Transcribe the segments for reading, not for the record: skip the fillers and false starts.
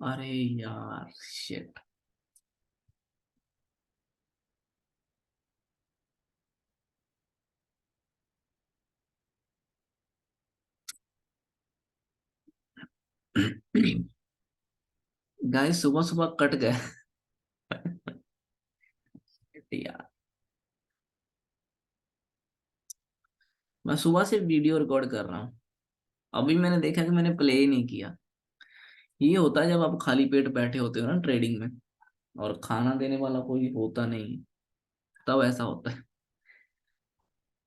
अरे यार shit. Guys सुबह सुबह कट गए। यार मैं सुबह से वीडियो रिकॉर्ड कर रहा हूँ। अभी मैंने देखा कि मैंने प्ले ही नहीं किया। ये होता है जब आप खाली पेट बैठे होते हो ना ट्रेडिंग में, और खाना देने वाला कोई होता नहीं, तब ऐसा होता है।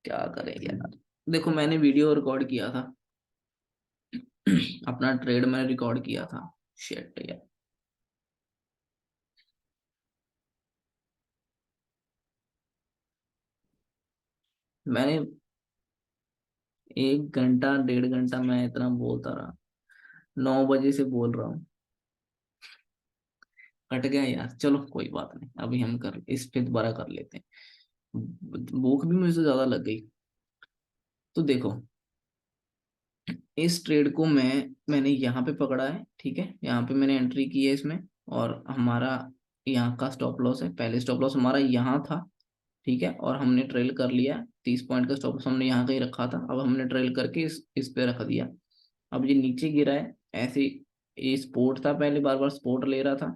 क्या करें यार। देखो मैंने वीडियो रिकॉर्ड किया था। अपना ट्रेड मैंने रिकॉर्ड किया था। शिट यार। मैंने 1 घंटा 1.5 घंटा मैं इतना बोलता रहा। 9 बजे से बोल रहा हूँ। कट गया यार, चलो कोई बात नहीं, अभी हम कर इस पे दोबारा कर लेते हैं। भूख भी मुझे ज्यादा लग गई। तो देखो, इस ट्रेड को मैंने यहाँ पे पकड़ा है, ठीक है, यहाँ पे मैंने एंट्री की है इसमें। और हमारा यहाँ का स्टॉप लॉस है, पहले स्टॉप लॉस हमारा यहाँ था, ठीक है, और हमने ट्रेल कर लिया। 30 पॉइंट का स्टॉप लॉस हमने यहाँ कहीं रखा था, अब हमने ट्रेल करके इस पे रख दिया। अब ये नीचे गिरा है ऐसे। ये सपोर्ट था पहले, बार बार सपोर्ट ले रहा था,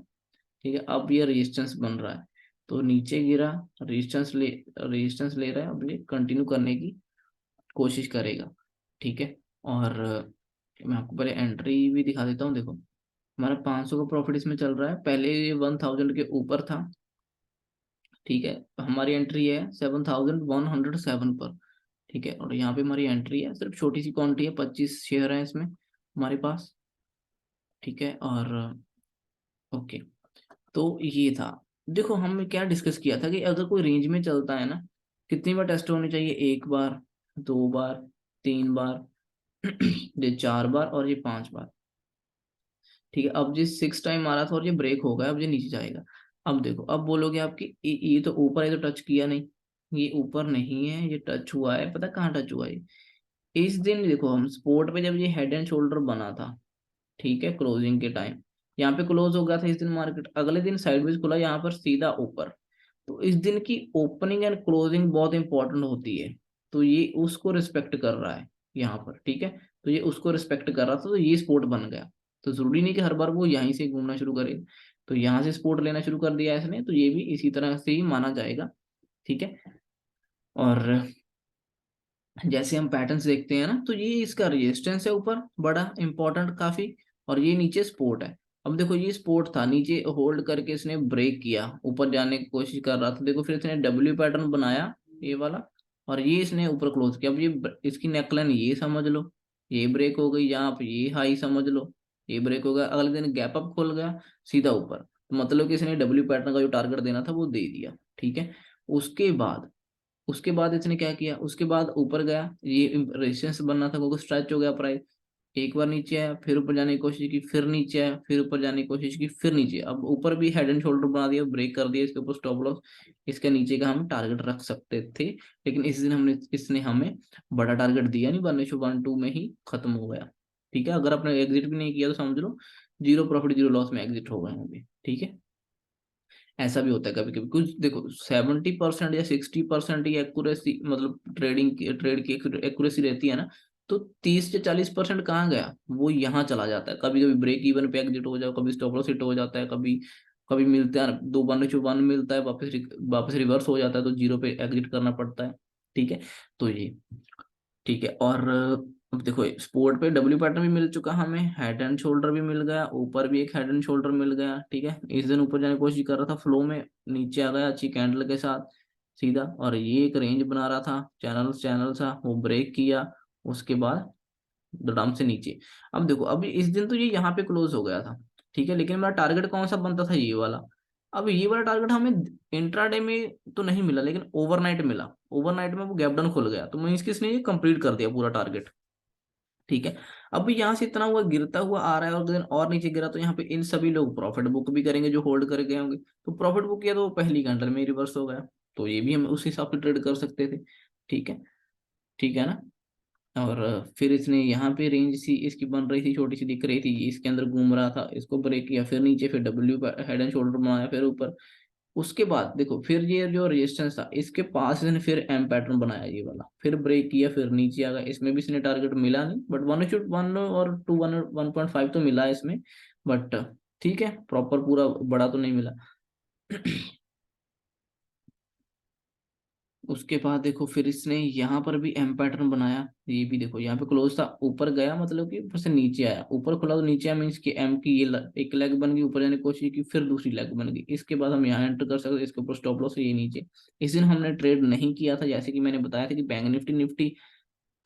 ठीक है, अब ये रेजिस्टेंस बन रहा है। तो नीचे गिरा, रेजिस्टेंस ले रहा है, अब ये कंटिन्यू करने की कोशिश करेगा, ठीक है। और मैं आपको पहले एंट्री भी दिखा देता हूँ। देखो हमारा 500 का प्रॉफिट इसमें चल रहा है, पहले ये 1000 के ऊपर था, ठीक है। हमारी एंट्री है 7107 पर, ठीक है। और यहाँ पे हमारी एंट्री है, सिर्फ छोटी सी क्वांटिटी है, 25 शेयर है इसमें हमारे पास, ठीक है। और ओके, तो ये था। देखो हमने क्या डिस्कस किया था कि अगर कोई रेंज में चलता है ना, कितनी बार टेस्ट होनी चाहिए? 1 बार, 2 बार, 3 बार, ये 4 बार और ये 5 बार, ठीक है। अब ये 6 टाइम आ रहा था और ये ब्रेक हो गया, अब ये नीचे जाएगा। अब देखो, अब बोलोगे आपकी ये तो ऊपर है, तो टच किया नहीं। ये ऊपर नहीं है, ये टच हुआ है, पता कहाँ टच हुआ है? इस दिन देखो हम स्पोर्ट पे जब ये हेड एंड शोल्डर बना था, ठीक है, क्लोजिंग के टाइम यहाँ पे क्लोज हो गया था इस दिन मार्केट, अगले दिन साइडवेज खुला यहाँ पर सीधा ऊपर। तो इस दिन की ओपनिंग एंड क्लोजिंग बहुत इंपॉर्टेंट होती है। तो ये उसको रिस्पेक्ट कर रहा है यहाँ पर, ठीक है। तो ये उसको रिस्पेक्ट कर रहा था, तो ये स्पोर्ट बन गया। तो जरूरी नहीं कि हर बार वो यहीं से घूमना शुरू करे। तो यहाँ से सपोर्ट लेना शुरू कर दिया इसने, तो ये भी इसी तरह से ही माना जाएगा, ठीक है। और जैसे हम पैटर्न्स देखते हैं ना, तो ये इसका रेजिस्टेंस है ऊपर बड़ा इंपॉर्टेंट काफी, और ये नीचे सपोर्ट है। अब देखो ये सपोर्ट था, नीचे होल्ड करके इसने ब्रेक किया, ऊपर जाने की कोशिश कर रहा था, देखो फिर इसने डब्ल्यू पैटर्न बनाया, ये वाला। और ये इसने ऊपर क्लोज किया। अब ये इसकी नेकलाइन ये समझ लो, ये ब्रेक हो गई, यहाँ पे ये हाई समझ लो, ये ब्रेक हो गया, अगले दिन गैप अप खुल गया सीधा ऊपर, तो मतलब कि इसने डब्ल्यू पैटर्न का जो टारगेट देना था वो दे दिया, ठीक है। उसके बाद उसके बाद इसने क्या किया, उसके बाद ऊपर गया, ये रेजिस्टेंस बनना था, क्योंकि स्ट्रेच हो गया प्राइस। एक बार नीचे आया, फिर ऊपर जाने की कोशिश की, फिर नीचे आया, फिर ऊपर जाने की कोशिश की, फिर नीचे। अब ऊपर भी हेड एंड शोल्डर बना दिया, ब्रेक कर दिया, इसके ऊपर स्टॉप लॉस। इसके नीचे का हम टारगेट रख सकते थे, लेकिन इस दिन हमने इसने हमें बड़ा टारगेट दिया नहीं, 1:1 में ही खत्म हो गया, ठीक है। अगर आपने एग्जिट भी नहीं किया तो समझ लो जीरो प्रॉफिट जीरो लॉस में एग्जिट हो गए होंगे, ठीक है। ऐसा भी होता है कभी कभी, कुछ देखो 70% या 60% ही एक्यूरेसी, मतलब ट्रेड की एक्यूरेसी रहती है ना। तो 30 से 40% कहाँ गया, वो यहाँ चला जाता है। कभी कभी ब्रेक इवन पे एग्जिट हो जाओ, कभी स्टॉप लॉस हिट हो जाता है, कभी कभी मिलता है 2:1 मिलता है, वापस रिवर्स हो जाता है, तो जीरो पे एग्जिट करना पड़ता है, ठीक है। तो ये ठीक है। और अब देखो स्पोर्ट पे डब्ल्यू पैटर्न भी मिल चुका हमें, हेड एंड शोल्डर भी मिल गया, ऊपर भी एक हेड एंड शोल्डर मिल गया, ठीक है। इस दिन ऊपर जाने की कोशिश कर रहा था फ्लो में, नीचे आ गया अच्छी कैंडल के साथ सीधा, और ये एक रेंज बना रहा था, चैनल चैनल सा, वो ब्रेक किया, उसके बाद दड़म से नीचे। अब देखो अभी इस दिन तो ये यहाँ पे क्लोज हो गया था, ठीक है, लेकिन मेरा टारगेट कौन सा बनता था? ये वाला। अब ये वाला टारगेट हमें इंट्राडे में तो नहीं मिला, लेकिन ओवरनाइट मिला। ओवरनाइट में वो गैप डाउन खुल गया, तो मीन्स कि इसने ये कंप्लीट कर दिया पूरा टारगेट, ठीक है। अब यहाँ से इतना हुआ, गिरता हुआ आ रहा है, और दिन और नीचे गिरा, तो यहाँ पे इन सभी लोग प्रॉफिट बुक भी करेंगे जो होल्ड कर गए होंगे। तो प्रॉफिट बुक किया तो वो पहली कैंडल में रिवर्स हो गया, तो ये भी हम उस हिसाब से ट्रेड कर सकते थे, ठीक है। ठीक है ना। और फिर इसने यहाँ पे रेंज सी इसकी बन रही थी, छोटी सी दिख रही थी, इसके अंदर घूम रहा था, इसको ब्रेक किया, फिर नीचे, फिर डब्ल्यू हेड एंड शोल्डर बनाया, फिर ऊपर। उसके बाद देखो फिर ये जो रेजिस्टेंस था इसके पास इसने फिर एम पैटर्न बनाया ये वाला, फिर ब्रेक किया, फिर नीचे आ गया। इसमें भी इसने टारगेट मिला नहीं, बट 1:1 और 1:5 तो मिला है इसमें, बट ठीक है, प्रॉपर पूरा बड़ा तो नहीं मिला। उसके बाद देखो फिर इसने यहाँ पर भी एम पैटर्न बनाया, ये भी देखो यहाँ पे क्लोज था, ऊपर गया मतलब कि ऊपर से नीचे आया, ऊपर खुला तो नीचे आया, मीन्स कि एम की ये एक लेग बन गई, ऊपर जाने की कोशिश की, फिर दूसरी लेग बन गई। इसके बाद हम यहाँ एंटर कर सकते, इसके ऊपर स्टॉप लॉस है ये नीचे। इस दिन हमने ट्रेड नहीं किया था, जैसे कि मैंने बताया था कि बैंक निफ्टी निफ्टी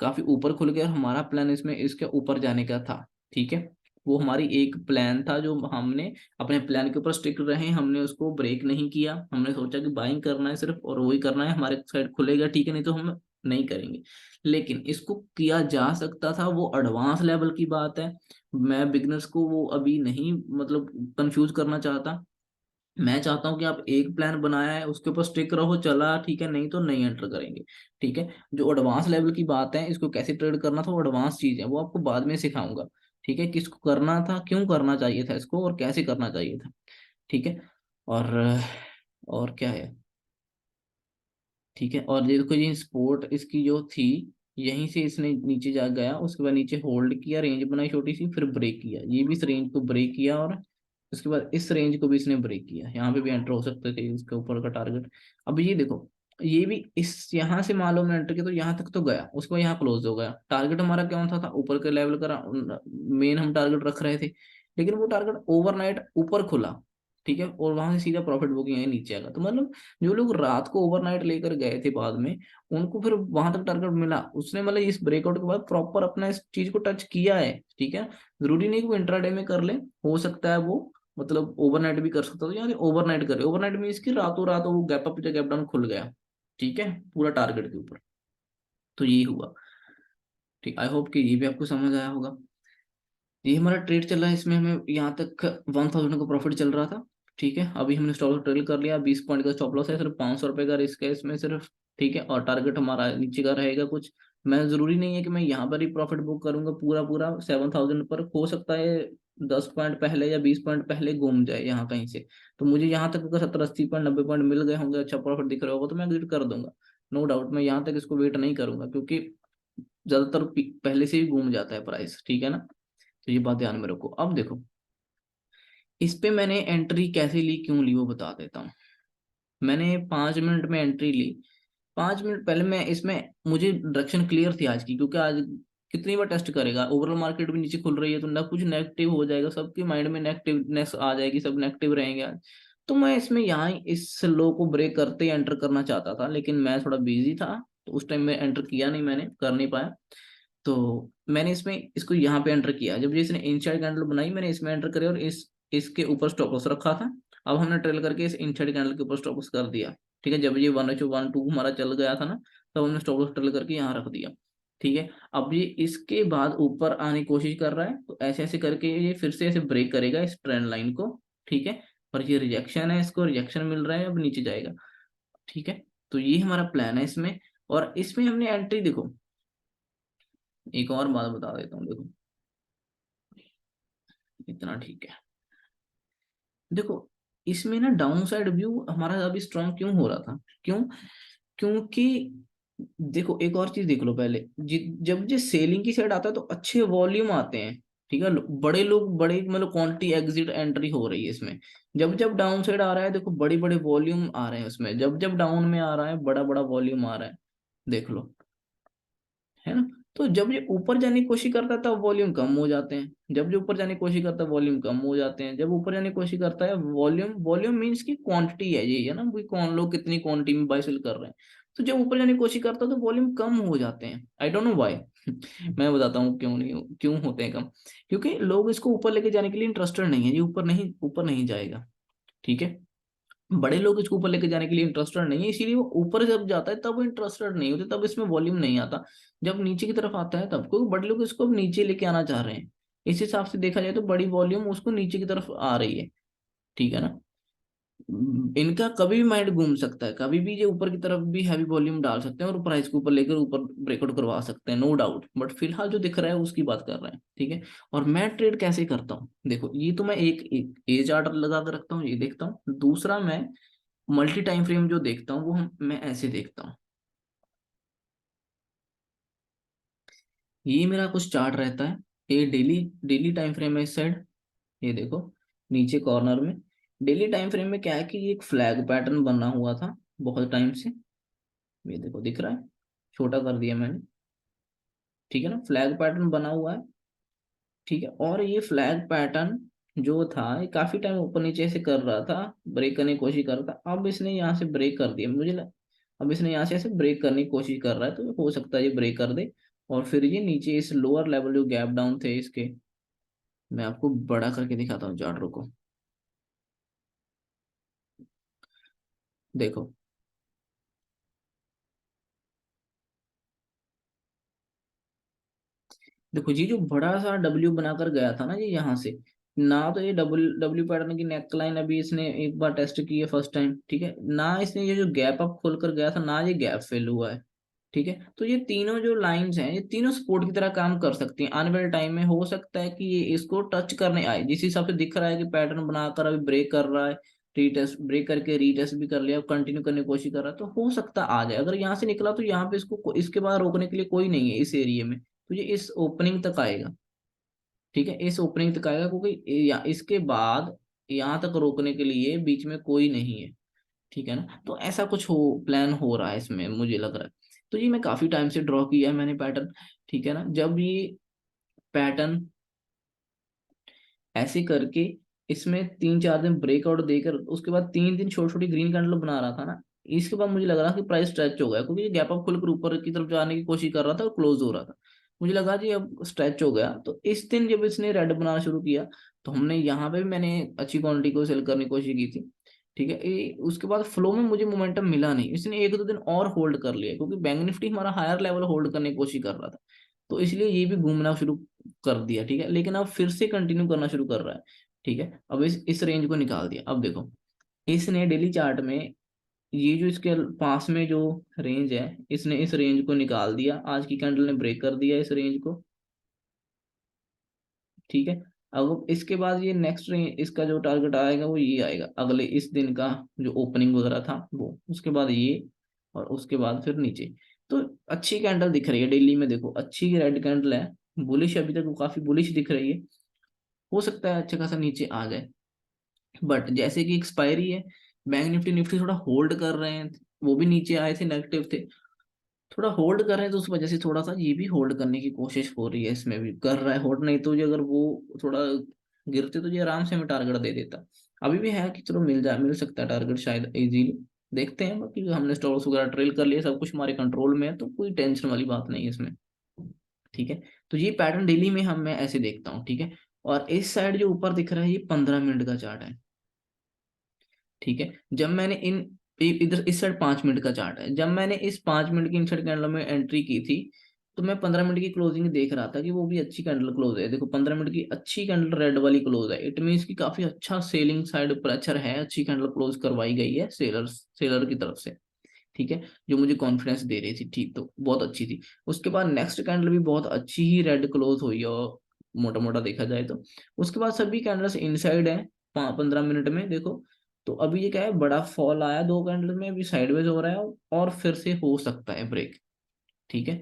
काफी ऊपर खुल गया, और हमारा प्लान इसमें इसके ऊपर जाने का था। ठीक है, वो हमारी एक प्लान था, जो हमने अपने प्लान के ऊपर स्टिक रहे, हमने उसको ब्रेक नहीं किया। हमने सोचा कि बाइंग करना है सिर्फ, और वही करना है, हमारे साइड खुलेगा ठीक है, नहीं तो हम नहीं करेंगे। लेकिन इसको किया जा सकता था, वो एडवांस लेवल की बात है। मैं बिगनर्स को वो अभी नहीं मतलब कंफ्यूज करना चाहता। मैं चाहता हूं कि आप एक प्लान बनाया है उसके ऊपर स्टिक रहो, चला ठीक है, नहीं तो नहीं एंटर करेंगे। ठीक है, जो एडवांस लेवल की बात है, इसको कैसे ट्रेड करना था वो एडवांस चीज है, वो आपको बाद में सिखाऊंगा। ठीक है, किसको करना था, क्यों करना चाहिए था इसको, और कैसे करना चाहिए था। ठीक है, और और क्या है, ठीक है, और ये देखो ये स्पोर्ट इसकी जो थी, यहीं से इसने नीचे जा गया, उसके बाद नीचे होल्ड किया, रेंज बनाई छोटी सी, फिर ब्रेक किया, ये भी इस रेंज को ब्रेक किया, और उसके बाद इस रेंज को भी इसने ब्रेक किया। यहाँ पे भी एंटर हो सकते थे इसके ऊपर का टारगेट। अब ये देखो, ये भी इस यहाँ से मान लो मैं एंटर किया तो यहाँ तक तो गया, उसके बाद यहाँ क्लोज हो गया। टारगेट हमारा कौन था ऊपर के लेवल का मेन हम टारगेट रख रहे थे, लेकिन वो टारगेट ओवरनाइट ऊपर खुला। ठीक है, और वहां से सीधा प्रॉफिट बुकिंग है नीचे आएगा। तो मतलब जो लोग रात को ओवरनाइट लेकर गए थे बाद में, उनको फिर वहां तक टारगेट मिला, उसने मतलब इस ब्रेकआउट के बाद प्रॉपर अपना इस चीज को टच किया है। ठीक है, जरूरी नहीं कि वो इंट्राडे में कर ले, हो सकता है वो मतलब ओवरनाइट भी कर सकता था, यानी ओवरनाइट करे, ओवरनाइट मीन्स कि रातों रात वो गैप अप या गैप डाउन खुल गया। ठीक है, पूरा टारगेट के ऊपर। तो यही हुआ। ठीक, आई होप कि ये भी आपको समझ आया होगा। ये हमारा ट्रेड चल रहा है, इसमें हमें यहाँ तक 1000 का प्रॉफिट चल रहा था। ठीक है, अभी हमने स्टॉप ट्रेल कर लिया, 20 पॉइंट का स्टॉप लॉस है, सिर्फ 500 रुपए का रिस्क है इसमें सिर्फ। ठीक है, और टारगेट हमारा नीचे का रहेगा कुछ। मैं जरूरी नहीं है कि मैं यहाँ पर ही प्रॉफिट बुक करूंगा पूरा पूरा 7000 पर, हो सकता है 10 पॉइंट पहले या 20 पॉइंट पहले घूम जाए यहाँ कहीं से। तो मुझे यहाँ तक अगर 70 80 पॉइंट 90 पॉइंट मिल गए होंगे, अच्छा प्रॉफिट दिख रहा होगा, तो मैं एग्जिट कर दूंगा। नो डाउट, मैं यहाँ तक इसको वेट नहीं करूंगा, क्योंकि ज्यादातर पहले से ही घूम जाता है प्राइस। ठीक है ना, तो ये बात ध्यान में रखो। अब देखो, इस पे मैंने एंट्री कैसे ली, क्यों ली, वो बता देता हूँ। मैंने 5 मिनट में एंट्री ली। 5 मिनट पहले मैं इसमें, मुझे डायरेक्शन क्लियर थी आज की, क्योंकि आज कितनी बार टेस्ट करेगा, ओवरऑल मार्केट भी नीचे खुल रही है, तो ना कुछ नेगेटिव हो जाएगा, सबके माइंड में नेगेटिवनेस आ जाएगी, सब नेगेटिव रहेंगे आज। तो मैं इसमें यहाँ इस लो को ब्रेक करते ही एंटर करना चाहता था, लेकिन मैं थोड़ा बिजी था, तो उस टाइम में एंटर किया नहीं, मैंने कर नहीं पाया। तो मैंने इसमें इसको यहाँ पे एंटर किया, जब इसने इनसाइड कैंडल बनाई, मैंने इसमें एंटर करे, और इस इसके ऊपर स्टॉप लॉस रखा था। अब हमने ट्रेल करके इस इनसाइड कैंडल के ऊपर स्टॉप लॉस कर दिया। ठीक है, जब ये 1:1 2 हमारा चल गया था ना, तब हमने स्टॉप लॉस ट्रेल करके यहाँ रख दिया। ठीक है, अब ये इसके बाद ऊपर आने की कोशिश कर रहा है, तो ऐसे ऐसे करके ये फिर से ऐसे ब्रेक करेगा इस ट्रेंड लाइन को। ठीक है, पर ये रिजेक्शन है, इसको रिजेक्शन मिल रहा है, अब नीचे जाएगा। ठीक है, तो ये हमारा प्लान है इसमें। और इसमें हमने एंट्री देखो, एक और बात बता देता हूँ, देखो इतना ठीक है। देखो, इसमें ना डाउन साइड व्यू हमारा अभी स्ट्रॉन्ग क्यों हो रहा था, क्यों, क्योंकि देखो एक और चीज देख लो पहले, जब ये सेलिंग की साइड आता है तो अच्छे वॉल्यूम आते हैं। ठीक है, बड़े लोग बड़े मतलब क्वांटिटी एग्जिट एंट्री हो रही है इसमें। जब जब डाउन साइड आ रहा है, देखो बड़ी बड़े वॉल्यूम आ रहे हैं उसमें, जब जब डाउन में आ रहा है बड़ा बड़ा वॉल्यूम आ रहा है, देख लो, है ना। तो जब ये ऊपर जाने की कोशिश करता है तब वॉल्यूम कम हो जाते हैं, जब जो ऊपर जाने की कोशिश करता है वॉल्यूम कम हो जाते हैं, जब ऊपर जाने की कोशिश करता है वॉल्यूम, वॉल्यूम मीन्स की क्वांटिटी है ये, है ना, कोई कौन लोग कितनी क्वांटिटी में बाय सेल कर रहे हैं। तो जब ऊपर जाने की कोशिश करता है तो वॉल्यूम कम हो जाते हैं, आई डोंट नो व्हाई। मैं बताता हूँ क्यों नहीं, क्यों होते हैं कम। क्योंकि लोग इसको ऊपर लेके जाने के लिए इंटरेस्टेड नहीं है, ये ऊपर नहीं जाएगा। ठीक है, बड़े लोग इसको ऊपर लेके जाने के लिए इंटरेस्टेड नहीं है, इसीलिए वो ऊपर जब जाता है तब वो इंटरेस्टेड नहीं होते, तब इसमें वॉल्यूम नहीं आता। जब नीचे की तरफ आता है तब, क्योंकि बड़े लोग इसको अब नीचे लेके आना चाह रहे हैं। इस हिसाब से देखा जाए तो बड़ी वॉल्यूम उसको नीचे की तरफ आ रही है। ठीक है ना, इनका कभी भी माइंड घूम सकता है, कभी भी ये ऊपर की तरफ भी हैवी वॉल्यूम डाल सकते हैं और प्राइस को ऊपर लेकर ऊपर ब्रेकआउट करवा सकते हैं, नो डाउट। बट फिलहाल जो दिख रहा है उसकी बात कर रहे हैं, ठीक है। और मैं ट्रेड कैसे करता हूँ, देखो ये तो मैं एक एज आर्डर लगा कर रखता हूँ, ये देखता हूँ। दूसरा मैं मल्टी टाइम फ्रेम जो देखता हूँ वो मैं ऐसे देखता हूँ। ये मेरा कुछ चार्ट रहता है, ये डेली डेली टाइम फ्रेम है इस साइड। ये देखो नीचे कॉर्नर में डेली टाइम फ्रेम में क्या है कि ये एक फ्लैग पैटर्न बना हुआ था बहुत टाइम से। ये देखो दिख रहा है, छोटा कर दिया मैंने, ठीक है ना, फ्लैग पैटर्न बना हुआ है, ठीक है। और ये फ्लैग पैटर्न जो था ये काफी टाइम ऊपर नीचे से कर रहा था, ब्रेक करने की कोशिश कर रहा था। अब इसने यहाँ से ब्रेक कर दिया, अब इसने यहाँ से ऐसे ब्रेक करने की कोशिश कर रहा है, तो हो सकता है ये ब्रेक कर दे और फिर ये नीचे इस लोअर लेवल जो गैप डाउन थे इसके, मैं आपको बड़ा करके दिखाता हूँ चार्ट को। देखो देखो ये जो बड़ा सा डब्ल्यू बनाकर गया था ना ये यहाँ से, ना तो ये डब्ल्यू डब्ल्यू पैटर्न की नेक लाइन अभी इसने एक बार टेस्ट की है फर्स्ट टाइम, ठीक है ना, इसने ये जो गैप अप खोलकर गया था ना, ये गैप फिल हुआ है, ठीक है। तो ये तीनों जो लाइंस हैं ये तीनों सपोर्ट की तरह काम कर सकती हैं। आने वाले टाइम में हो सकता है कि ये इसको टच करने आए, जिस हिसाब से दिख रहा है कि पैटर्न बनाकर अभी ब्रेक कर रहा है, रीटेस्ट ब्रेक करके रीटेस्ट भी कर लिया, कंटिन्यू करने की कोशिश कर रहा है, तो हो सकता है आ जाए। अगर यहाँ से निकला तो यहाँ पे इसको इसके बाद रोकने के लिए कोई नहीं है इस एरिया में, तो ये इस ओपनिंग तक आएगा, ठीक है, इस ओपनिंग तक आएगा, क्योंकि इसके बाद यहाँ तक रोकने के लिए बीच में कोई नहीं है, ठीक है ना। तो ऐसा कुछ हो प्लान हो रहा है इसमें मुझे लग रहा है। तो ये मैं काफी टाइम से ड्रॉ किया है मैंने पैटर्न, ठीक है ना। जब ये पैटर्न ऐसे करके इसमें 3 4 दिन ब्रेकआउट देकर उसके बाद 3 दिन छोटी छोटी ग्रीन कैंडल बना रहा था ना, इसके बाद मुझे लग रहा कि प्राइस स्ट्रेच हो गया, क्योंकि ये गैप अप खुलकर ऊपर की तरफ जाने की कोशिश कर रहा था और क्लोज हो रहा था। मुझे लगा जी अब स्ट्रेच हो गया, तो इस दिन जब इसने रेड बनाना शुरू किया तो हमने यहाँ पे भी मैंने अच्छी क्वांटिटी को सेल करने की कोशिश की थी, ठीक है। उसके बाद फ्लो में मुझे मोमेंटम मिला नहीं, इसने 1 2 दिन और होल्ड कर लिया, क्योंकि बैंक निफ्टी हमारा हायर लेवल होल्ड करने की कोशिश कर रहा था, तो इसलिए ये भी घूमना शुरू कर दिया, ठीक है। लेकिन अब फिर से कंटिन्यू करना शुरू कर रहा है, ठीक है। अब इस रेंज को निकाल दिया। अब देखो इसने डेली चार्ट में ये जो इसके पास में जो रेंज है, इसने इस रेंज को निकाल दिया, आज की कैंडल ने ब्रेक कर दिया इस रेंज को, ठीक है। अब इसके बाद ये नेक्स्ट रेंज इसका जो टारगेट आएगा वो ये आएगा अगले इस दिन का जो ओपनिंग वगैरह था वो, उसके बाद ये, और उसके बाद फिर नीचे। तो अच्छी कैंडल दिख रही है डेली में, देखो अच्छी रेड कैंडल है, बुलिश अभी तक वो काफी बुलिश दिख रही है। हो सकता है अच्छा खासा नीचे आ जाए, बट जैसे कि एक्सपायरी है, बैंक निफ्टी निफ्टी थोड़ा होल्ड कर रहे हैं, वो भी नीचे आए थे नेगेटिव थे, थोड़ा होल्ड कर रहे हैं, तो उस वजह से थोड़ा सा ये भी होल्ड करने की कोशिश हो रही है, इसमें भी कर रहा है होल्ड, नहीं तो ये अगर वो थोड़ा गिरते तो ये आराम से हमें टारगेट दे देता। अभी भी है कि चलो मिल सकता है टारगेट शायद इजीली, देखते हैं। बाकी हमने स्टॉक्स वगैरह ट्रेल कर लिए, सब कुछ हमारे कंट्रोल में है, तो कोई टेंशन वाली बात नहीं है इसमें, ठीक है। तो ये पैटर्न डेली में हम मैं ऐसे देखता हूँ, ठीक है। और इस साइड जो ऊपर दिख रहा है ये 15 मिनट का चार्ट है, ठीक है। जब मैंने इधर इस साइड 5 मिनट का चार्ट है, जब मैंने इस 5 मिनट की इनसाइड कैंडल में एंट्री की थी तो मैं 15 मिनट की क्लोजिंग देख रहा था कि वो भी अच्छी कैंडल क्लोज है, देखो 15 मिनट की अच्छी कैंडल रेड वाली क्लोज है, इट मीन्स की काफी अच्छा सेलिंग साइड प्रेशर है, अच्छी कैंडल क्लोज करवाई गई है सेलर की तरफ से, ठीक है, जो मुझे कॉन्फिडेंस दे रही थी, ठीक, तो बहुत अच्छी थी। उसके बाद नेक्स्ट कैंडल भी बहुत अच्छी ही रेड क्लोज हुई है, और मोटा मोटा देखा जाए तो उसके बाद सभी कैंडल्स इनसाइड है 15 मिनट में, देखो। तो अभी ये क्या है, बड़ा फॉल आया 2 कैंडल में, अभी साइडवेज हो रहा है और फिर से हो सकता है ब्रेक, ठीक है।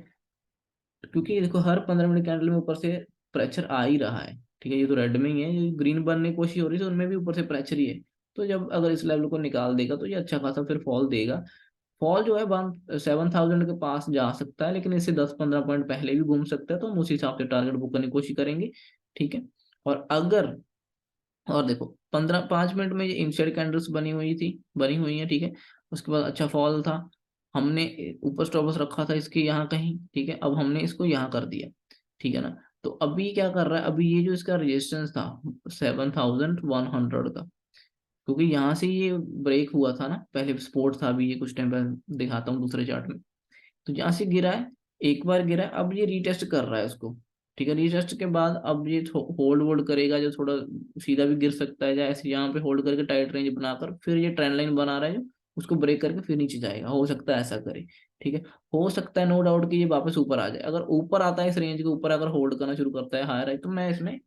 क्योंकि देखो हर 15 मिनट कैंडल में ऊपर से प्रेशर आ ही रहा है, ठीक है। ये तो रेड में ही है, ये ग्रीन बनने की कोशिश हो रही है, तो उनमें भी ऊपर से प्रेशर ही है। तो जब अगर इस लेवल को निकाल देगा तो ये अच्छा खासा फिर फॉल देगा, फॉल जो है 7,000 के पास जा सकता है, लेकिन इससे 10 15 पॉइंट पहले भी घूम सकता है, तो हम उसी हिसाब से टारगेट बुक करने की कोशिश करेंगे, ठीक है। और अगर और देखो 5 मिनट में ये इनसाइड कैंडल्स बनी हुई है, ठीक है। उसके बाद अच्छा फॉल था, हमने ऊपर स्टॉप लॉस रखा था इसके यहाँ कहीं, ठीक है, अब हमने इसको यहाँ कर दिया, ठीक है ना। तो अभी क्या कर रहा है, अभी ये जो इसका रेजिस्टेंस था 7,100 का, क्योंकि यहाँ से ये ब्रेक हुआ था ना, पहले सपोर्ट था, अभी ये कुछ टाइम पहले दिखाता हूँ दूसरे चार्ट में, तो यहाँ से गिरा है, एक बार गिरा है, अब ये रीटेस्ट कर रहा है उसको, ठीक है। रीटेस्ट के बाद अब ये होल्ड वोल्ड करेगा, जो थोड़ा सीधा भी गिर सकता है, या ऐसे यहाँ पे होल्ड करके टाइट रेंज बनाकर फिर ये ट्रेंड लाइन बना रहा है जो, उसको ब्रेक करके फिर नीचे जाएगा, हो सकता है ऐसा करे। ठीक है। हो सकता है नो डाउट कि ये वापस ऊपर आ जाए। अगर ऊपर आता है इस रेंज के ऊपर, अगर होल्ड करना शुरू करता है हायर है, तो मैं इसमें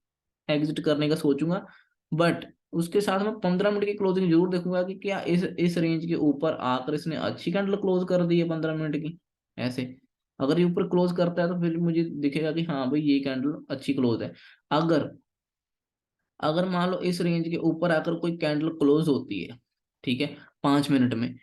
एग्जिट करने का सोचूंगा। बट उसके साथ मैं 15 मिनट की क्लोजिंग जरूर देखूंगा कि क्या इस रेंज के ऊपर आकर इसने अच्छी कैंडल क्लोज कर दी है 15 मिनट की, ऐसे। अगर ये ऊपर क्लोज करता है तो फिर मुझे दिखेगा कि हाँ भाई ये कैंडल अच्छी क्लोज है। अगर अगर मान लो इस रेंज के ऊपर आकर कोई कैंडल क्लोज होती है, ठीक है, 5 मिनट में,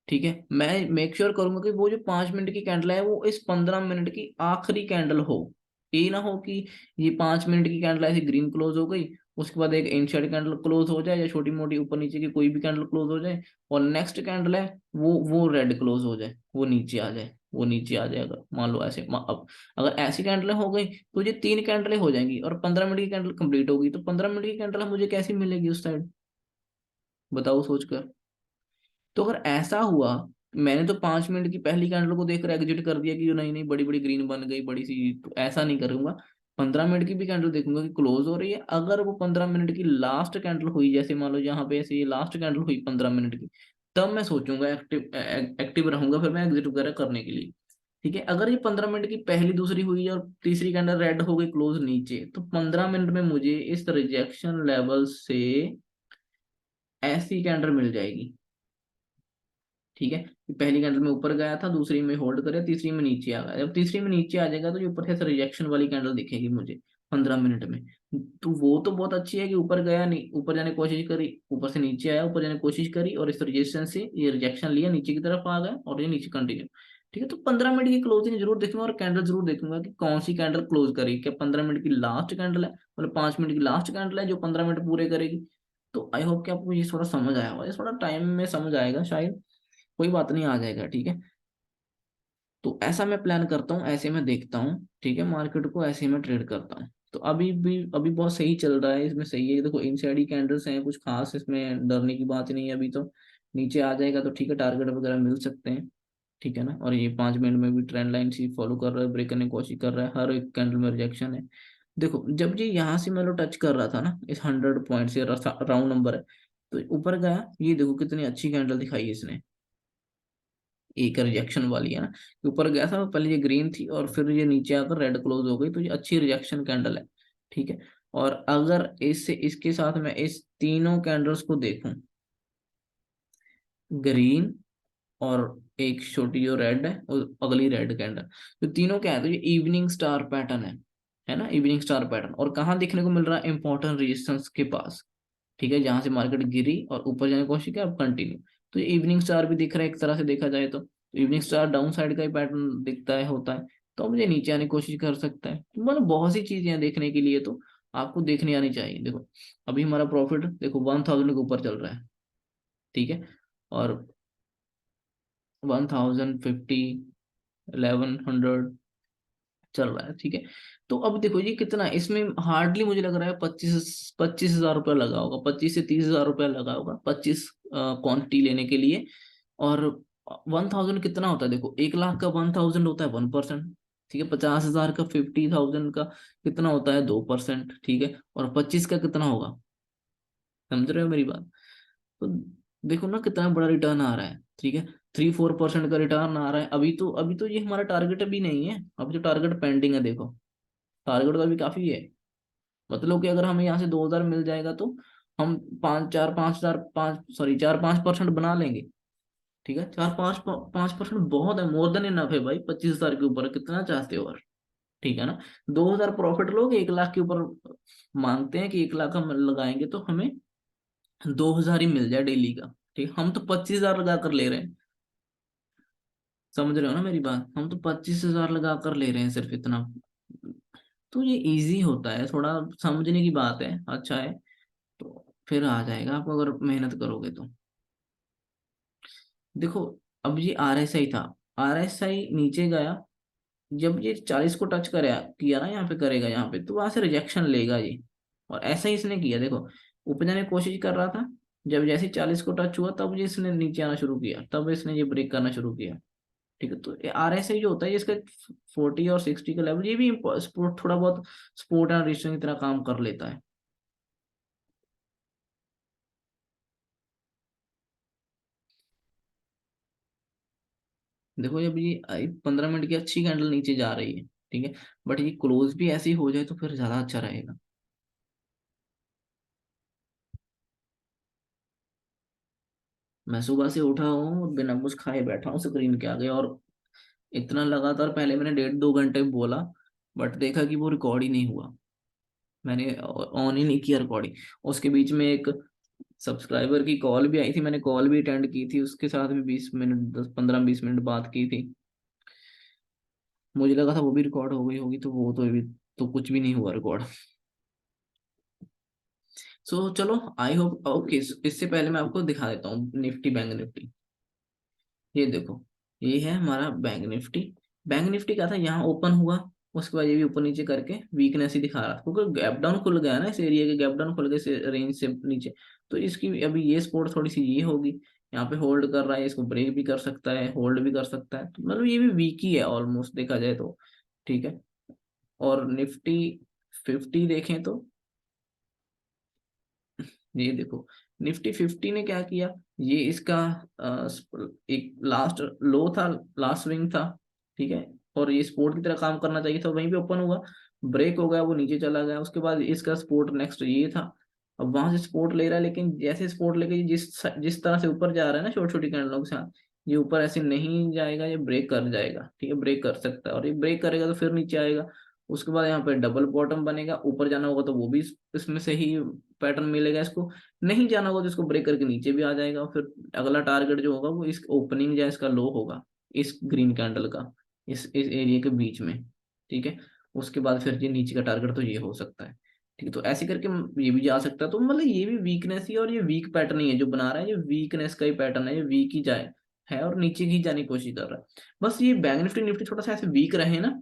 ठीक है, मैं मेक श्योर करूंगा कि वो जो 5 मिनट की कैंडल है वो इस 15 मिनट की आखिरी कैंडल हो। ये ना हो कि ये 5 मिनट की कैंडल ऐसी ग्रीन क्लोज हो गई, उसके बाद एक इनसाइड कैंडल क्लोज हो जाए, या छोटी मोटी ऊपर नीचे की कोई भी कैंडल क्लोज हो जाए, और नेक्स्ट कैंडल है वो रेड क्लोज हो जाए, वो नीचे आ जाए, वो नीचे आ जाए। अगर मान लो ऐसे अब अगर ऐसी कैंडलें हो गई तो ये 3 कैंडलें हो जाएंगी और 15 मिनट की कैंडल कंप्लीट होगी, तो 15 मिनट की कैंडल मुझे कैसी मिलेगी उस साइड, बताओ सोचकर। तो अगर ऐसा हुआ, मैंने तो 5 मिनट की पहली कैंडल को देखकर एग्जिट कर दिया कि नहीं नहीं बड़ी बड़ी ग्रीन बन गई बड़ी सी, तो ऐसा नहीं करूंगा। 15 मिनट की भी कैंडल देखूंगा कि क्लोज हो रही है। अगर वो 15 मिनट की लास्ट कैंडल हुई, जैसे मान लो यहाँ पे ऐसे ये लास्ट कैंडल हुई 15 मिनट की, तब मैं सोचूंगा, एक्टिव एक्टिव रहूंगा फिर मैं एग्जिट वगैरह करने के लिए। ठीक है। अगर ये 15 मिनट की पहली दूसरी हुई और तीसरी कैंडल रेड हो गई क्लोज नीचे, तो 15 मिनट में मुझे इस रिजेक्शन लेवल से ऐसी कैंडल मिल जाएगी। ठीक है। कि पहली कैंडल में ऊपर गया था, दूसरी में होल्ड करे, तीसरी में नीचे आ गया। जब तीसरी में नीचे आ जाएगा तो जो ऊपर से रिजेक्शन वाली कैंडल दिखेगी मुझे 15 मिनट में। तो वो तो बहुत अच्छी है कि ऊपर गया, नहीं ऊपर जाने की कोशिश करी, ऊपर से नीचे आया, ऊपर जाने की कोशिश करी और इस रेजिस्टेंस से ये रिजेक्शन लिया, नीचे की तरफ आ गया और ये नीचे कंटिन्यू। ठीक है। तो 15 मिनट की क्लोजिंग जरूर देखूंगा और कैंडल जरूर देखूंगा कि कौन सी कैंडल क्लोज करी, क्या 15 मिनट की लास्ट कैंडल है, मतलब 5 मिनट की लास्ट कैंडल है जो 15 मिनट पूरे करेगी। तो आई होप कि आपको ये थोड़ा समझ आया होगा, ये थोड़ा टाइम में समझ आएगा शायद, कोई बात नहीं, आ जाएगा। ठीक है। तो ऐसा मैं प्लान करता हूँ, ऐसे मैं देखता हूँ, ठीक है, मार्केट को ऐसे ही मैं ट्रेड करता हूँ। तो अभी बहुत सही चल रहा है, इसमें सही है। देखो इनसाइड ही कैंडल्स हैं, कुछ खास इसमें डरने की बात नहीं है। अभी तो नीचे आ जाएगा तो ठीक है, टारगेट वगैरह मिल सकते हैं। ठीक है ना। और ये 5 मिनट में भी ट्रेंड लाइन सी फॉलो कर रहा है, ब्रेक करने की कोशिश कर रहा है, हर एक कैंडल में रिजेक्शन है। देखो जब ये यहाँ से मतलब टच कर रहा था ना, इस 100 पॉइंट से, राउंड नंबर है, तो ऊपर गया, ये देखो कितनी अच्छी कैंडल दिखाई है इसने, एक रिजेक्शन वाली है ना। ऊपर गया था पहले ये ग्रीन थी और फिर ये नीचे आकर रेड क्लोज हो गई, तो ये अच्छी रिजेक्शन कैंडल है। ठीक है। और अगर इससे इसके साथ मैं इस तीनों कैंडल्स को देखूं, ग्रीन और एक छोटी जो रेड है और अगली रेड कैंडल, तो तीनों क्या है, तो ये इवनिंग स्टार पैटर्न है ना, इवनिंग स्टार पैटर्न। और कहाँ देखने को मिल रहा है, इंपॉर्टेंट रेजिस्टेंस के पास। ठीक है। जहां से मार्केट गिरी और ऊपर जाने की कोशिश की, अब कंटिन्यू। तो ये इवनिंग स्टार भी दिख रहा है एक तरह से देखा जाए तो इवनिंग स्टार डाउन साइड का ही पैटर्न दिखता है, होता है। तो मुझे नीचे आने की कोशिश कर सकता है, तो मतलब बहुत सी चीजें हैं देखने के लिए, तो आपको देखने आनी चाहिए। देखो अभी हमारा प्रॉफिट देखो 1000 के ऊपर चल रहा है। ठीक है। और 1050, 1100 चल रहा है। ठीक है। तो अब देखो ये कितना, इसमें हार्डली मुझे लग रहा है 25,000 रुपया लगा होगा, 25 से 30,000 रुपया लगा होगा, 25 क्वांटिटी लेने के लिए। और 1000 कितना होता है, देखो 1 लाख का 1000 होता है 1%। ठीक है। 50,000 का 50,000 का कितना होता है 2%। ठीक है। और 25 का कितना होगा, समझ रहे हो मेरी बात। तो देखो ना कितना बड़ा रिटर्न आ रहा है। ठीक है। 3-4% का रिटर्न आ रहा है। अभी तो ये हमारा टारगेट भी नहीं है, अभी तो टारगेट पेंडिंग है। देखो टारगेट का भी काफी है, मतलब कि अगर हमें यहाँ से 2000 मिल जाएगा तो हम 4-5% बना लेंगे। ठीक है। 4-5% बहुत है, मोर देन इनफ है भाई, 25,000 के ऊपर कितना चाहते हो और। ठीक है ना। 2000 प्रॉफिट लोग 1 लाख के ऊपर मांगते हैं कि 1 लाख हम लगाएंगे तो हमें 2000 ही मिल जाए डेली का। ठीक है। हम तो 25,000 लगा कर ले रहे हैं, समझ रहे हो ना मेरी बात, हम तो 25,000 लगा कर ले रहे हैं सिर्फ इतना। तो ये इजी होता है, थोड़ा समझने की बात है, अच्छा है। तो फिर आ जाएगा आपको अगर मेहनत करोगे तो। देखो अब ये RSI था, RSI नीचे गया, जब ये 40 को टच करे किया ना, यहाँ पे करेगा, यहाँ पे तो वहां से रिजेक्शन लेगा ये। और ऐसा ही इसने किया, देखो ऊपर जाने की कोशिश कर रहा था, जब जैसे 40 को टच हुआ तब ये इसने नीचे आना शुरू किया, तब इसने ये ब्रेक करना शुरू किया। ठीक है, तो RSI जो होता है इसका 40 और 60 का लेवल, ये भी स्पोर्ट थोड़ा बहुत स्पोर्ट एंड रेसिंग की तरह काम कर लेता है। देखो जब ये 15 मिनट की अच्छी कैंडल नीचे जा रही है, ठीक है, बट ये क्लोज भी ऐसी हो जाए तो फिर ज्यादा अच्छा रहेगा। मैं सुबह से उठा हूँ और बिना कुछ खाए बैठा हूँ स्क्रीन के आगे, और इतना लगातार, पहले मैंने 1.5-2 घंटे बोला, बट देखा कि वो रिकॉर्ड ही नहीं हुआ। मैंने ऑन ही नहीं किया रिकॉर्डिंग। उसके बीच में एक सब्सक्राइबर की कॉल भी आई थी, मैंने कॉल भी अटेंड की थी, उसके साथ भी 20 मिनट, 10-15-20 मिनट बात की थी। मुझे लगा था वो भी रिकॉर्ड हो गई होगी, तो वो तो भी, तो कुछ भी नहीं हुआ रिकॉर्ड। सो चलो, आई होप ओके। इससे पहले मैं आपको दिखा देता हूँ निफ्टी, बैंक निफ्टी। ये देखो, ये है हमारा बैंक निफ्टी। बैंक निफ्टी क्या था, यहाँ ओपन हुआ, उसके बाद ये भी ऊपर नीचे करके वीकनेस ही दिखा रहा था, क्योंकि गैप डाउन खुल गया ना, इस एरिया के गैप डाउन खुल गए, इस रेंज से नीचे। तो इसकी अभी ये सपोर्ट थोड़ी सी ये होगी, यहाँ पे होल्ड कर रहा है, इसको ब्रेक भी कर सकता है, होल्ड भी कर सकता है, तो मतलब ये भी वीक ही है ऑलमोस्ट देखा जाए तो। ठीक है। और निफ्टी 50 देखें तो, ये देखो, निफ्टी 50 ने क्या किया, ये इसका एक लास्ट लो था, लास्ट स्विंग था, ठीक है, और ये सपोर्ट की तरह काम करना चाहिए था, वहीं पे ओपन हुआ, ब्रेक हो गया, वो नीचे चला गया, उसके बाद इसका सपोर्ट नेक्स्ट ये था। अब वहां से सपोर्ट ले रहा है, लेकिन जैसे सपोर्ट लेके जिस जिस तरह से ऊपर जा रहा है ना, छोटी छोटी कैंडलों के साथ, ये ऊपर ऐसे नहीं जाएगा, ये ब्रेक कर जाएगा, ठीक है, ब्रेक कर सकता है, और ये ब्रेक करेगा तो फिर नीचे आएगा। उसके बाद यहाँ पे डबल बॉटम बनेगा, ऊपर जाना होगा तो वो भी इसमें से ही पैटर्न मिलेगा इसको, नहीं जाना होगा तो इसको ब्रेक करके नीचे भी आ जाएगा। फिर अगला टारगेट जो होगा वो इस ओपनिंग या इसका लो होगा, इस ग्रीन कैंडल का, इस एरिया के बीच में, ठीक है। उसके बाद फिर ये नीचे का टारगेट तो ये हो सकता है, ठीक है, तो ऐसे करके ये भी जा सकता है। तो मतलब ये भी वीकनेस ही है, और ये वीक पैटर्न ही है जो बना रहा है, ये वीकनेस का ही पैटर्न है, ये वीक ही जाए है, और नीचे की जाने की कोशिश कर रहा है। बस ये बैंक निफ्टी निफ्टी थोड़ा सा ऐसे वीक रहे ना,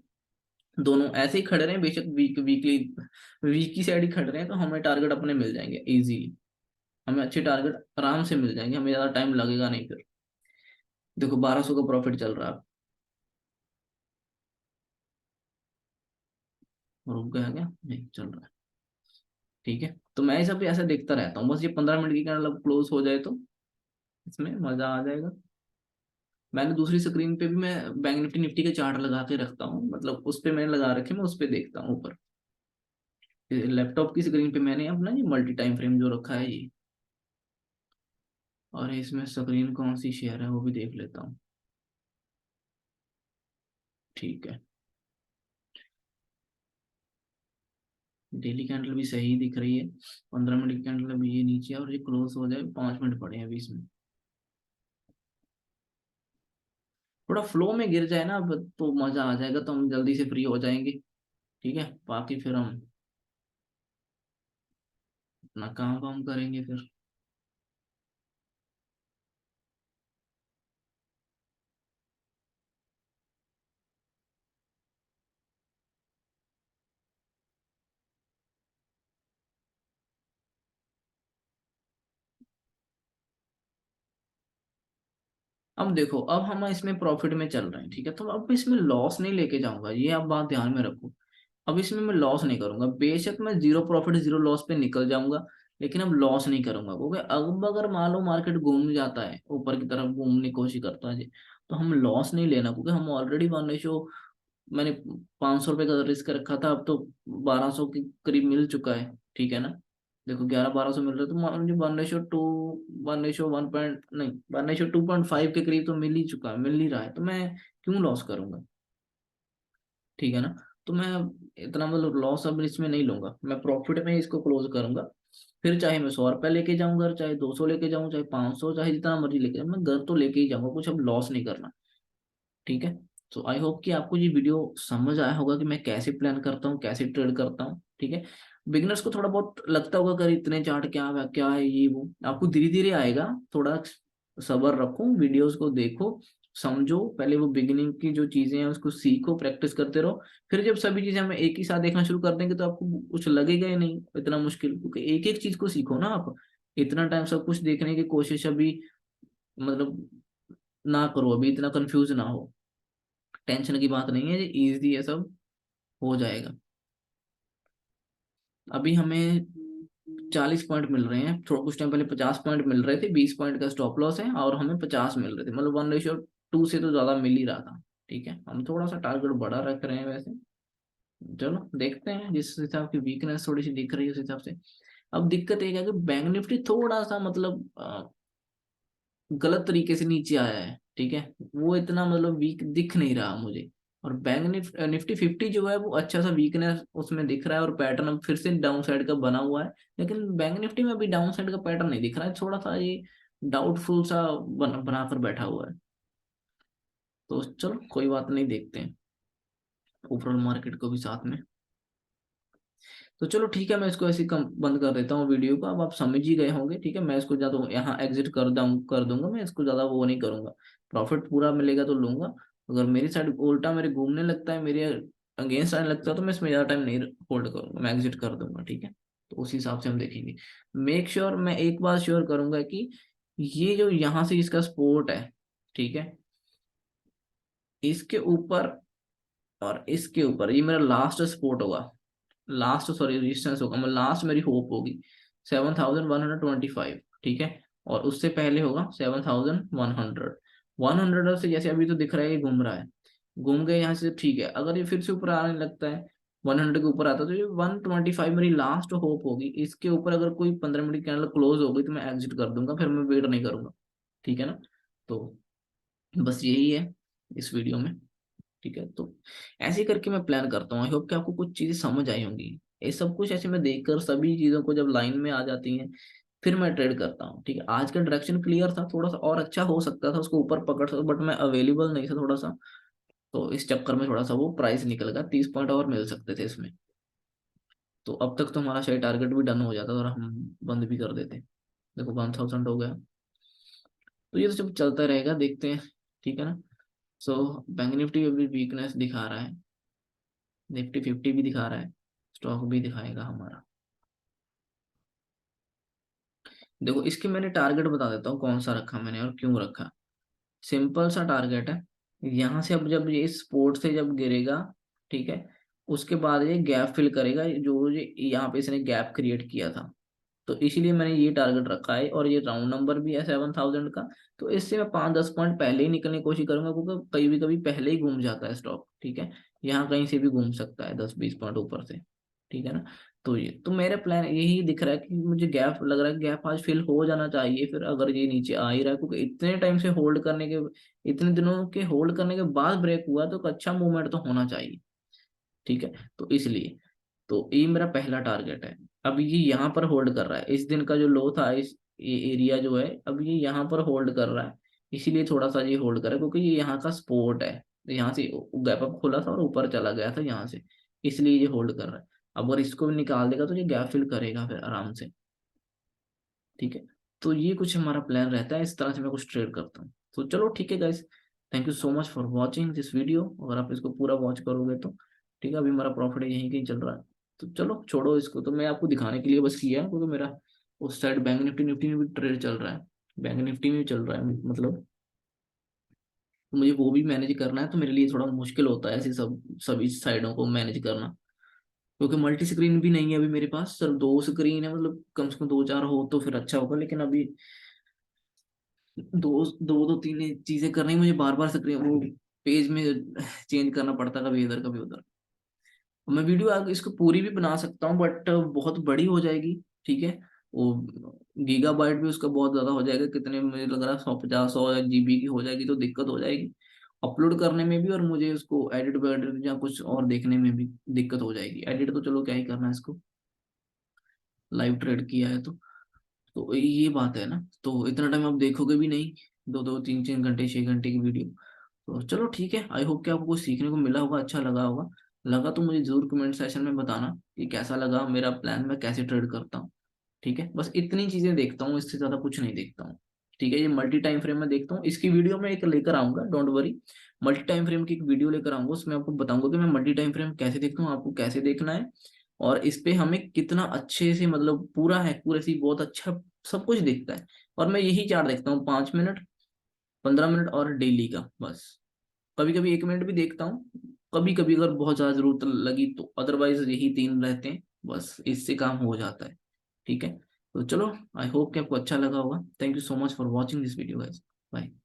दोनों ऐसे ही खड़े रहे, बेशक वीकली वीक की साइड ही खड़े रहे, तो हमें टारगेट अपने मिल जाएंगे इजीली, हमें अच्छे टारगेट आराम से मिल जाएंगे, हमें ज्यादा टाइम लगेगा नहीं फिर। देखो 1200 का प्रॉफिट चल रहा है, रुक गया क्या, नहीं चल रहा है, ठीक है। तो मैं सब भी ऐसा देखता रहता हूँ, बस ये 15 मिनट की कैंडल अब क्लोज हो जाए तो इसमें मजा आ जाएगा। मैंने दूसरी स्क्रीन पे भी मैं बैंक निफ्टी निफ्टी के चार्ट लगा के रखता हूँ, मतलब उस पे मैंने लगा रखे, मैं उस पे देखता हूँ ऊपर। लैपटॉप की स्क्रीन पे मैंने अपना ये मल्टी टाइम फ्रेम जो रखा है ये, और इसमें स्क्रीन कौन सी शेयर है वो भी देख लेता हूँ। ठीक है, डेली कैंडल भी सही दिख रही है, 15 मिनट की कैंडल अभी ये नीचे है, और ये क्लोज हो जाए, 5 मिनट पड़े हैं अभी इसमें। थोड़ा फ्लो में गिर जाए ना अब तो मजा आ जाएगा, तो हम जल्दी से फ्री हो जाएंगे, ठीक है, बाकी फिर हम अपना काम काम करेंगे फिर। अब देखो, अब हम इसमें प्रॉफिट में चल रहे हैं, ठीक है, तो अब इसमें लॉस नहीं लेके जाऊंगा, ये आप बात ध्यान में रखो। अब इसमें मैं लॉस नहीं करूंगा, बेशक मैं जीरो प्रॉफिट जीरो लॉस पे निकल जाऊंगा, लेकिन अब लॉस नहीं करूंगा, क्योंकि अब अगर मान लो मार्केट घूम जाता है, ऊपर की तरफ घूमने की कोशिश करता है जी, तो हम लॉस नहीं लेना, क्योंकि हम ऑलरेडी 1 रेशो, मैंने 500 रुपये का रिस्क रखा था, अब तो 1200 के करीब मिल चुका है, ठीक है ना। देखो 1100-1200 मिल रहा है, तो मुझे 1:2, 1:1 नहीं, 1:2.5 के करीब तो मिल ही चुका है, मिल ही रहा है, तो मैं क्यों लॉस करूंगा, ठीक है ना। तो मैं इतना मतलब लॉस अब इसमें नहीं लूंगा, मैं प्रॉफिट में इसको क्लोज करूंगा। फिर चाहे मैं 100 रुपये लेके जाऊँ घर, चाहे 200 लेके जाऊँ, चाहे 500, चाहे जितना मर्जी लेके जाऊँ, मैं घर तो लेके ही जाऊंगा, कुछ अब लॉस नहीं करना, ठीक है। तो आई होप कि आपको ये वीडियो समझ आया होगा कि मैं कैसे प्लान करता हूँ, कैसे ट्रेड करता हूँ, ठीक है। बिगिनर्स को थोड़ा बहुत लगता होगा कर इतने चार्ट क्या है ये वो, आपको धीरे धीरे आएगा, थोड़ा सब्र रखो, वीडियोस को देखो, समझो, पहले वो बिगिनिंग की जो चीजें हैं उसको सीखो, प्रैक्टिस करते रहो। फिर जब सभी चीजें हम एक ही साथ देखना शुरू कर देंगे तो आपको कुछ लगेगा ही नहीं इतना मुश्किल, क्योंकि एक एक चीज को सीखो ना आप, इतना टाइम सब कुछ देखने की कोशिश अभी, मतलब ना करो, अभी इतना कंफ्यूज ना हो। टेंशन की बात नहीं है, ये इजी है, सब हो जाएगा। अभी हमें 40 पॉइंट मिल रहे हैं, थोड़ा कुछ टाइम पहले 50 पॉइंट मिल रहे थे, 20 पॉइंट का स्टॉप लॉस है और हमें 50 मिल रहे थे, मतलब 1:2 से तो ज्यादा मिल ही रहा था। ठीक है, हम थोड़ा सा टारगेट बड़ा रख रहे हैं वैसे। चलो देखते हैं, जिस हिसाब की वीकनेस थोड़ी सी दिख रही है उस हिसाब से। अब दिक्कत ये है कि बैंक निफ्टी थोड़ा सा मतलब गलत तरीके से नीचे आया है। ठीक है, वो इतना मतलब वीक दिख नहीं रहा मुझे। और बैंक निफ्टी 50 जो है वो अच्छा सा वीकनेस उसमें दिख रहा है, और पैटर्न अब फिर से डाउन साइड का बना हुआ है। लेकिन बैंक निफ्टी में अभी डाउन साइड का पैटर्न नहीं दिख रहा है, थोड़ा सा ये डाउटफुल सा बनाकर बैठा हुआ है। तो चलो कोई बात नहीं, देखते हैं ओवरऑल मार्केट को भी साथ में। तो चलो ठीक है, मैं इसको ऐसे ही कम बंद कर देता हूँ वीडियो को। अब आप समझ ही गए होंगे। ठीक है, मैं इसको ज्यादा यहाँ एग्जिट कर दूंगा, मैं इसको ज्यादा वो नहीं करूंगा। प्रॉफिट पूरा मिलेगा तो लूंगा। अगर मेरी साइड उल्टा मेरे घूमने लगता है, मेरे अगेंस्ट आने लगता है, तो मैं इसमें ज्यादा टाइम नहीं होल्ड करूंगा, मैं एग्जिट कर दूंगा। ठीक है, तो उस हिसाब से हम देखेंगे। मेक श्योर मैं एक बात श्योर करूंगा कि ये जो यहाँ से इसका सपोर्ट है, ठीक है, इसके ऊपर और इसके ऊपर ये मेरा लास्ट सपोर्ट होगा, लास्ट सॉरी रेजिस्टेंस होगा, मतलब लास्ट मेरी होप होगी 7,125। ठीक है, और उससे पहले होगा 7,100। 100 से जैसे अभी तो दिख रहा है कि घूम रहा है, घूम गए यहाँ से, ठीक है। अगर ये फिर से ऊपर आने लगता है, 100 के ऊपर आता है, तो ये 125 मेरी लास्ट होप होगी। इसके ऊपर अगर कोई 15 मिनट की कैंडल क्लोज हो गई तो मैं एग्जिट कर दूंगा, फिर मैं वेट नहीं करूंगा। ठीक है ना। तो बस यही है इस वीडियो में। ठीक है, तो ऐसे ही करके मैं प्लान करता हूँ। आई होप कि आपको कुछ चीजें समझ आई होंगी। ये सब कुछ ऐसे मैं देखकर सभी चीजों को जब लाइन में आ जाती हैं, फिर मैं ट्रेड करता हूँ। ठीक है, आज का डायरेक्शन क्लियर था, थोड़ा सा और अच्छा हो सकता था, उसको ऊपर पकड़ सकता, बट मैं अवेलेबल नहीं था थोड़ा सा। तो इस चक्कर में थोड़ा सा वो प्राइस निकल गया, 30 पॉइंट और मिल सकते थे इसमें। तो अब तक तो हमारा शायद टारगेट भी डन हो जाता और हम बंद भी कर देते। देखो 1,000 हो गया। तो ये तो सब चलता रहेगा, देखते हैं। ठीक है ना। सो बैंक निफ्टी अभी वीकनेस दिखा रहा है, निफ्टी 50 भी दिखा रहा है, स्टॉक भी दिखाएगा हमारा। देखो इसके मैंने टारगेट बता देता हूँ कौन सा रखा मैंने और क्यों रखा। सिंपल सा टारगेट है। यहाँ से अब जब ये सपोर्ट से जब गिरेगा, ठीक है, उसके बाद ये गैप फिल करेगा, जो ये यहाँ पे इसने गैप क्रिएट किया था। तो इसीलिए मैंने ये टारगेट रखा है, और ये राउंड नंबर भी है 7,000 का। तो इससे मैं 5-10 पॉइंट पहले ही निकलने की कोशिश करूंगा, क्योंकि कभी कभी पहले ही घूम जाता है स्टॉक। ठीक है, यहाँ कहीं से भी घूम सकता है 10-20 पॉइंट ऊपर से। ठीक है ना। तो ये तो मेरा प्लान यही दिख रहा है कि मुझे गैप लग रहा है, गैप आज फिल हो जाना चाहिए। फिर अगर ये नीचे आ ही रहा है, क्योंकि इतने टाइम से होल्ड करने के, इतने दिनों के होल्ड करने के बाद ब्रेक हुआ, तो एक अच्छा मूवमेंट तो होना चाहिए। ठीक है, तो इसलिए तो ये मेरा पहला टारगेट है। अब ये यहाँ पर होल्ड कर रहा है, इस दिन का जो लो था, इस ये एरिया जो है, अब ये यहाँ पर होल्ड कर रहा है। इसीलिए थोड़ा सा ये होल्ड कर रहा है, क्योंकि ये यहाँ का सपोर्ट है। तो यहाँ से गैप अप खुला था और ऊपर चला गया था यहाँ से, इसलिए ये होल्ड कर रहा है। अब अगर इसको भी निकाल देगा तो ये गैप फिल करेगा फिर आराम से। ठीक है, तो ये कुछ हमारा प्लान रहता है, इस तरह से मैं कुछ ट्रेड करता हूँ। तो चलो ठीक है guys, thank you so much for watching this video. अगर आप इसको पूरा वॉच करोगे तो ठीक है। अभी हमारा प्रॉफिट यहीं कहीं चल रहा है, तो चलो छोड़ो इसको, तो मैं आपको दिखाने के लिए बस किया है, क्योंकि मेरा उस साइड बैंक निफ्टी निफ्टी में भी ट्रेड चल रहा है, बैंक निफ्टी में भी चल रहा है मतलब। तो मुझे वो भी मैनेज करना है, तो मेरे लिए थोड़ा मुश्किल होता है ऐसी सभी साइडों को मैनेज करना, क्योंकि मल्टी स्क्रीन भी नहीं है अभी मेरे पास, सिर्फ 2 स्क्रीन है। मतलब कम से कम 2-4 हो तो फिर अच्छा होगा, लेकिन अभी दो दो दो तीन चीजें करनी, मुझे बार बार स्क्रीन वो पेज में चेंज करना पड़ता, कभी इधर कभी उधर। मैं वीडियो आगे इसको पूरी भी बना सकता हूँ, बट बहुत बड़ी हो जाएगी। ठीक है, वो गीगाबाइट भी उसका बहुत ज्यादा हो जाएगा, कितने मुझे लग रहा है 150-100 GB की हो जाएगी, तो दिक्कत हो जाएगी अपलोड करने में भी, और मुझे उसको एडिट वेडिट या कुछ और देखने में भी दिक्कत हो जाएगी। एडिट तो चलो क्या ही करना है इसको, लाइव ट्रेड किया है तो ये बात है ना। तो इतना टाइम आप देखोगे भी नहीं, 2-2 3-3 घंटे 6 घंटे की वीडियो। तो चलो ठीक है, आई होप कि आपको कुछ सीखने को मिला होगा, अच्छा लगा होगा। लगा तो मुझे जरूर कमेंट सेशन में बताना कि कैसा लगा मेरा प्लान, मैं कैसे ट्रेड करता हूँ। ठीक है, बस इतनी चीजें देखता हूँ, इससे ज्यादा कुछ नहीं देखता हूँ। ठीक है, ये मल्टी टाइम फ्रेम में देखता हूँ, इसकी वीडियो में एक लेकर आऊंगा, don't worry. Multi time frame की एक वीडियो लेकर आऊंगा, उसमें आपको बताऊंगा कि मैं मल्टी टाइम फ्रेम कैसे देखता हूँ, आपको कैसे देखना है, और इस पे हमें कितना अच्छे से मतलब पूरा एक्यूरेसी बहुत अच्छा सब कुछ दिखता है। और मैं यही चार्ट देखता हूँ, 5 मिनट, 15 मिनट और डेली का बस। कभी कभी 1 मिनट भी देखता हूँ, कभी कभी अगर बहुत ज्यादा जरूरत लगी तो, अदरवाइज यही 3 रहते हैं, बस इससे काम हो जाता है। ठीक है, तो चलो, आई होप कि आपको अच्छा लगा होगा। Thank you so much for watching this video guys. Bye.